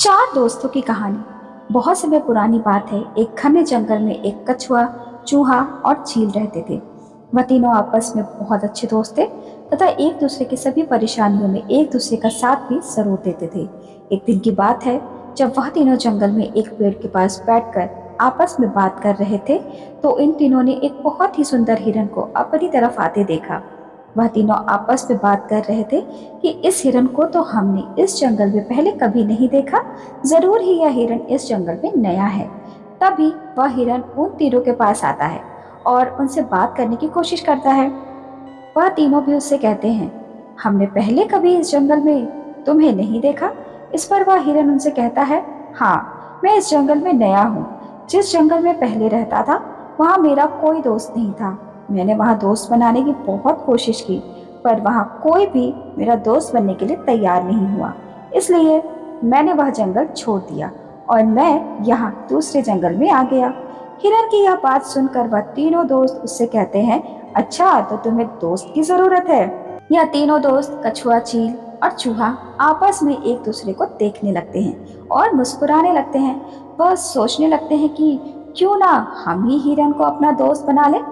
चार दोस्तों की कहानी। बहुत समय पुरानी बात है। एक घने जंगल में एक कछुआ, चूहा और चील रहते थे। वह तीनों आपस में बहुत अच्छे दोस्त थे तथा एक दूसरे की सभी परेशानियों में एक दूसरे का साथ भी जरूर देते थे। एक दिन की बात है, जब वह तीनों जंगल में एक पेड़ के पास बैठकर आपस में बात कर रहे थे, तो इन तीनों ने एक बहुत ही सुंदर हिरन को अपनी तरफ आते देखा। वह तीनों आपस में बात कर रहे थे कि इस हिरन को तो हमने इस जंगल में पहले कभी नहीं देखा, जरूर ही यह हिरन इस जंगल में नया है। तभी वह हिरन उन तीनों के पास आता है और उनसे बात करने की कोशिश करता है। वह तीनों भी उससे कहते हैं, हमने पहले कभी इस जंगल में तुम्हें नहीं देखा। इस पर वह हिरन उनसे कहता है, हाँ, मैं इस जंगल में नया हूँ। जिस जंगल में पहले रहता था वहाँ मेरा कोई दोस्त नहीं था। मैंने वहाँ दोस्त बनाने की बहुत कोशिश की, पर वहाँ कोई भी मेरा दोस्त बनने के लिए तैयार नहीं हुआ। इसलिए मैंने वह जंगल छोड़ दिया और मैं यहाँ दूसरे जंगल में आ गया। हिरन की यह बात सुनकर वह तीनों दोस्त उससे कहते हैं, अच्छा, तो तुम्हें दोस्त की जरूरत है। यह तीनों दोस्त कछुआ, चील और चूहा आपस में एक दूसरे को देखने लगते हैं और मुस्कुराने लगते हैं। वह सोचने लगते हैं कि क्यों ना हम ही हिरन को अपना दोस्त बना लें।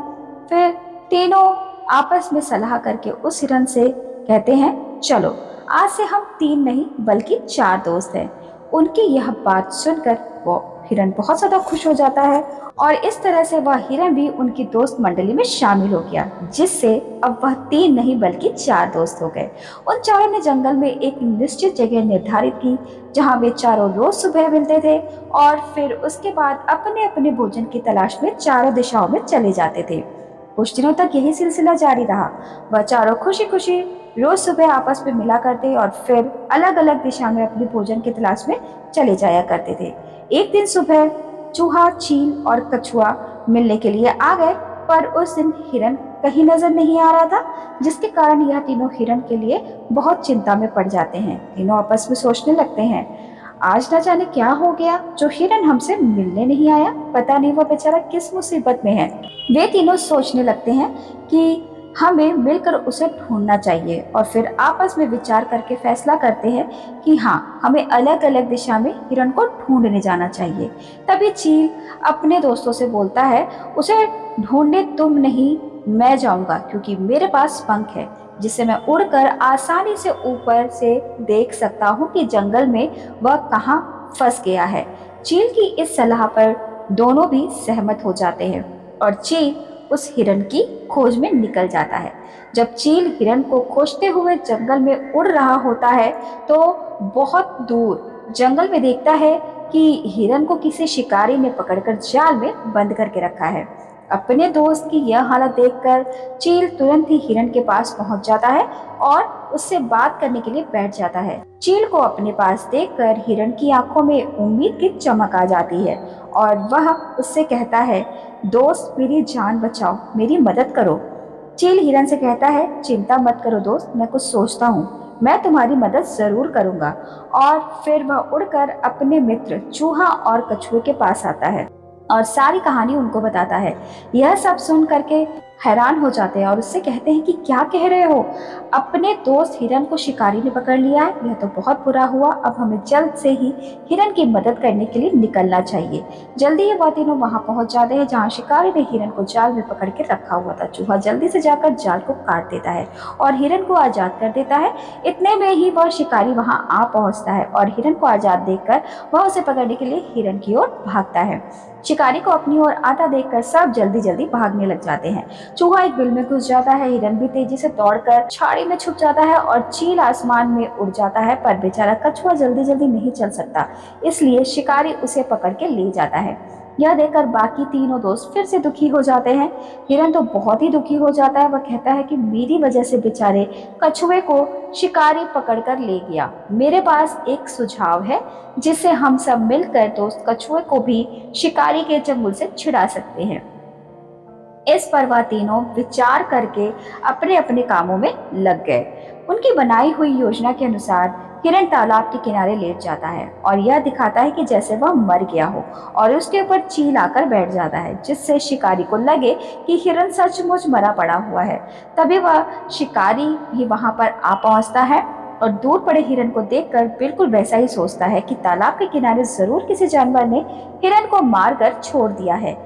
फिर तीनों आपस में सलाह करके उस हिरन से कहते हैं, चलो आज से हम तीन नहीं बल्कि चार दोस्त हैं। उनकी यह बात सुनकर वो हिरन बहुत ज्यादा खुश हो जाता है और इस तरह से वह हिरन भी उनकी दोस्त मंडली में शामिल हो गया, जिससे अब वह तीन नहीं बल्कि चार दोस्त हो गए। उन चारों ने जंगल में एक निश्चित जगह निर्धारित की जहां वे चारों रोज सुबह मिलते थे और फिर उसके बाद अपने अपने भोजन की तलाश में चारों दिशाओं में चले जाते थे। कुछ दिनों तक यही सिलसिला जारी रहा। वह चारों खुशी खुशी रोज सुबह आपस में मिला करते और फिर अलग अलग दिशा में अपने भोजन की तलाश में चले जाया करते थे। एक दिन सुबह चूहा, चील और कछुआ मिलने के लिए आ गए, पर उस दिन हिरन कहीं नजर नहीं आ रहा था, जिसके कारण यह तीनों हिरन के लिए बहुत चिंता में पड़ जाते हैं। तीनों आपस में सोचने लगते हैं, आज न जाने क्या हो गया जो हिरन हमसे मिलने नहीं आया। पता नहीं वह बेचारा किस मुसीबत में है। वे तीनों सोचने लगते हैं कि हमें मिलकर उसे ढूंढना चाहिए और फिर आपस में विचार करके फैसला करते हैं कि हाँ, हमें अलग अलग दिशा में हिरन को ढूंढने जाना चाहिए। तभी चील अपने दोस्तों से बोलता है, उसे ढूंढने तुम नहीं, मैं जाऊंगा, क्योंकि मेरे पास पंख है जिससे मैं उड़कर आसानी से ऊपर से देख सकता हूँ कि जंगल में वह कहाँ फंस गया है। चील की इस सलाह पर दोनों भी सहमत हो जाते हैं और चील उस हिरन की खोज में निकल जाता है। जब चील हिरन को खोजते हुए जंगल में उड़ रहा होता है, तो बहुत दूर जंगल में देखता है कि हिरन को किसी शिकारी ने पकड़कर जाल में बंद करके रखा है। अपने दोस्त की यह हालत देखकर चील तुरंत ही हिरन के पास पहुंच जाता है और उससे बात करने के लिए बैठ जाता है। चील को अपने पास देखकर हिरन की आंखों में उम्मीद की चमक आ जाती है और वह उससे कहता है, दोस्त, मेरी जान बचाओ, मेरी मदद करो। चील हिरन से कहता है, चिंता मत करो दोस्त, मैं कुछ सोचता हूँ, मैं तुम्हारी मदद जरूर करूंगा। और फिर वह उड़कर अपने मित्र चूहा और कछुए के पास आता है और सारी कहानी उनको बताता है। यह सब सुन करके हैरान हो जाते हैं और उससे कहते हैं कि क्या कह रहे हो, अपने दोस्त हिरन को शिकारी ने पकड़ लिया है, यह तो बहुत बुरा हुआ। अब हमें जल्द से ही हिरन की मदद करने के लिए निकलना चाहिए। जल्दी ही वह तीनों वहां पहुंच जाते हैं जहां शिकारी ने हिरन को जाल में पकड़ के रखा हुआ था। चूहा जल्दी से जाकर जाल को काट देता है और हिरन को आजाद कर देता है। इतने में ही वह शिकारी वहां आ पहुंचता है और हिरन को आजाद देखकर वह उसे पकड़ने के लिए हिरन की ओर भागता है। शिकारी को अपनी ओर आता देखकर सब जल्दी जल्दी भागने लग जाते हैं। चूहा एक बिल में घुस जाता है, हिरन भी तेजी से दौड़कर झाड़ी में छुप जाता है और चील आसमान में उड़ जाता है, पर बेचारा कछुआ जल्दी जल्दी नहीं चल सकता, इसलिए शिकारी उसे पकड़ के ले जाता है। यह देखकर बाकी तीनों दोस्त फिर से दुखी हो जाते हैं। हिरन तो बहुत ही दुखी हो जाता है। वह कहता है कि मेरी वजह से बेचारे कछुए को शिकारी पकड़कर ले गया। मेरे पास एक सुझाव है जिससे हम सब मिलकर दोस्त कछुए को भी शिकारी के चंगुल से छिड़ा सकते हैं। इस पर वह तीनों विचार करके अपने अपने कामों में लग गए। उनकी बनाई हुई योजना के अनुसार हिरन तालाब के किनारे लेट जाता है और यह दिखाता है कि जैसे वह मर गया हो और उसके ऊपर चील आकर बैठ जाता है, जिससे शिकारी को लगे कि हिरन सचमुच मरा पड़ा हुआ है। तभी वह शिकारी भी वहां पर आ पहुंचता है और दूर पड़े हिरन को देखकर बिल्कुल वैसा ही सोचता है कि तालाब के किनारे जरूर किसी जानवर ने हिरन को मारकर छोड़ दिया है।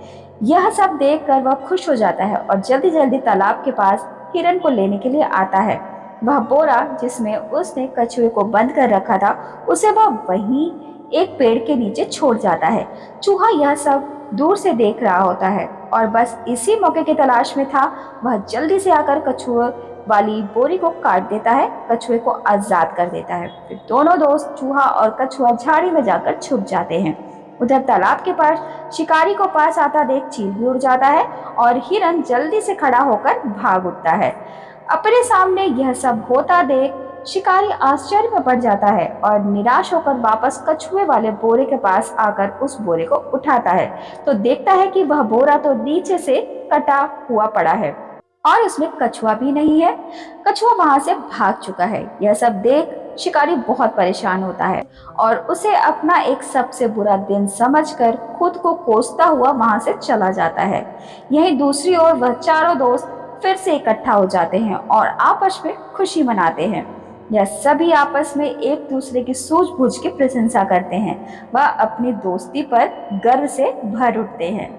यह सब देखकर वह खुश हो जाता है और जल्दी जल्दी तालाब के पास हिरन को लेने के लिए आता है। वह बोरा जिसमें उसने कछुए को बंद कर रखा था उसे वह वहीं एक पेड़ के नीचे छोड़ जाता है। चूहा यह सब दूर से देख रहा होता है और बस इसी मौके की तलाश में था। वह जल्दी से आकर कछुए वाली बोरी को काट देता है, कछुए को आजाद कर देता है। फिर दोनों दोस्त चूहा और कछुआ झाड़ी में जाकर छुप जाते हैं। उधर तालाब के पास शिकारी को पास आता देख चील भी उड़ जाता है और हिरन जल्दी से खड़ा होकर भाग उठता है। अपने सामने यह सब होता देख शिकारी आश्चर्य में पड़ जाता है और निराश होकर वापस कछुए वाले बोरे के पास आकर उस बोरे को उठाता है तो देखता है कि वह बोरा तो नीचे से कटा हुआ पड़ा है और उसमें कछुआ भी नहीं है। कछुआ वहां से भाग चुका है। यह सब देख शिकारी बहुत परेशान होता है और उसे अपना एक सबसे बुरा दिन समझकर खुद को कोसता हुआ वहां से चला जाता है। यही दूसरी ओर वह चारों दोस्त फिर से इकट्ठा हो जाते हैं और आपस में खुशी मनाते हैं। यह सभी आपस में एक दूसरे की सूझबूझ की प्रशंसा करते हैं। वह अपनी दोस्ती पर गर्व से भर उठते हैं।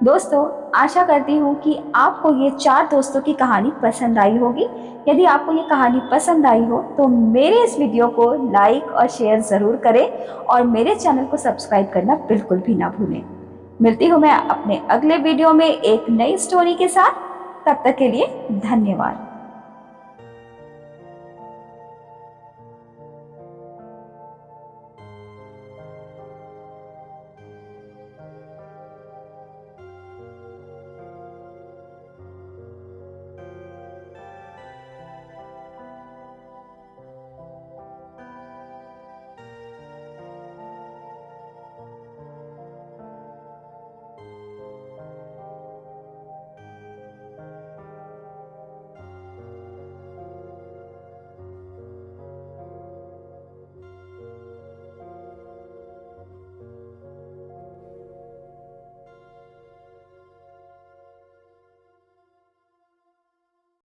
दोस्तों, आशा करती हूँ कि आपको ये 4 दोस्तों की कहानी पसंद आई होगी। यदि आपको ये कहानी पसंद आई हो तो मेरे इस वीडियो को लाइक और शेयर ज़रूर करें और मेरे चैनल को सब्सक्राइब करना बिल्कुल भी ना भूलें। मिलती हूँ मैं अपने अगले वीडियो में एक नई स्टोरी के साथ। तब तक के लिए धन्यवाद।